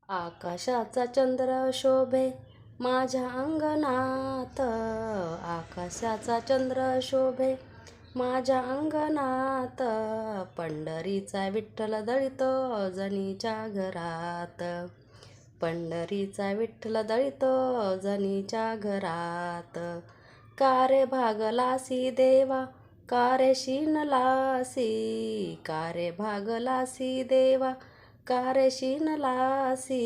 आकाशाचा चंद्र शोभे माझ्या अंगणात, आकाशाचा चंद्र शोभे माझ्या अंगणात, पंढरीचा विठ्ठल दळितो जनीच्या घरात, पंढरीचा विठ्ठल दळितो जनीच्या घरात. का रे भागलासी देवा, का रे शिनलासी, का रे भागलासी देवा, का रे शिनलासी,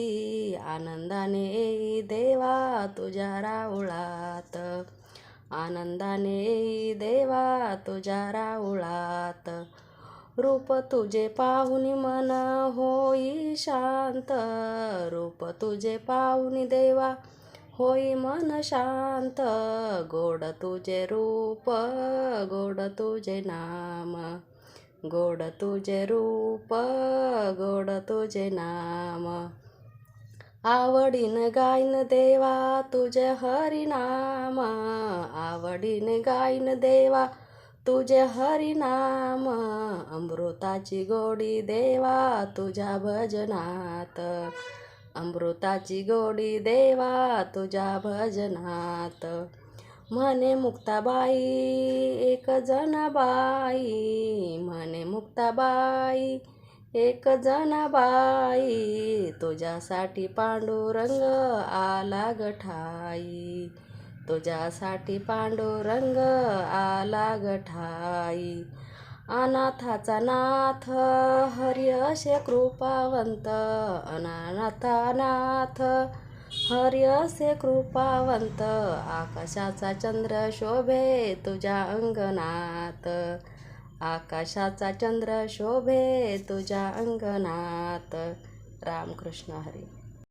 आनंदाने येई देवा तुझ्या राऊळात, आनंदाने येई देवा तुझ्या राऊळात. रूप तुझे पाहुनी मन होई शांत, रूप तुझे पाहुनी देवा होई मन शांत, गोड तुझे रूप गोड तुझे नाम, गोड तुझे रूप गोड तुझे नाम. आवडीन गाईन देवा तुझे हरिनाम, आवडीन गाईन देवा तुझे हरिनाम, अमृताची गोडी देवा तुझ्या भजनात, अमृताची गोडी देवा तुझ्या भजनात. म्हणे मुक्ताबाई एक जण बाई, म्हणे मुक्ताबाई एक जण बाई, तुझ्यासाठी पांडुरंग आला ग ठाई, तुझ्यासाठी पांडुरंग आला ग ठाई. अनाथाचा नाथ हरी असे कृपावंत, अनाथा नाथ हरी असे कृपावंत, आकाशाचा चंद्र शोभे तुझ्या अंगणात, आकाशाचा चंद्र शोभे तुझ्या अंगणात. रामकृष्ण हरी.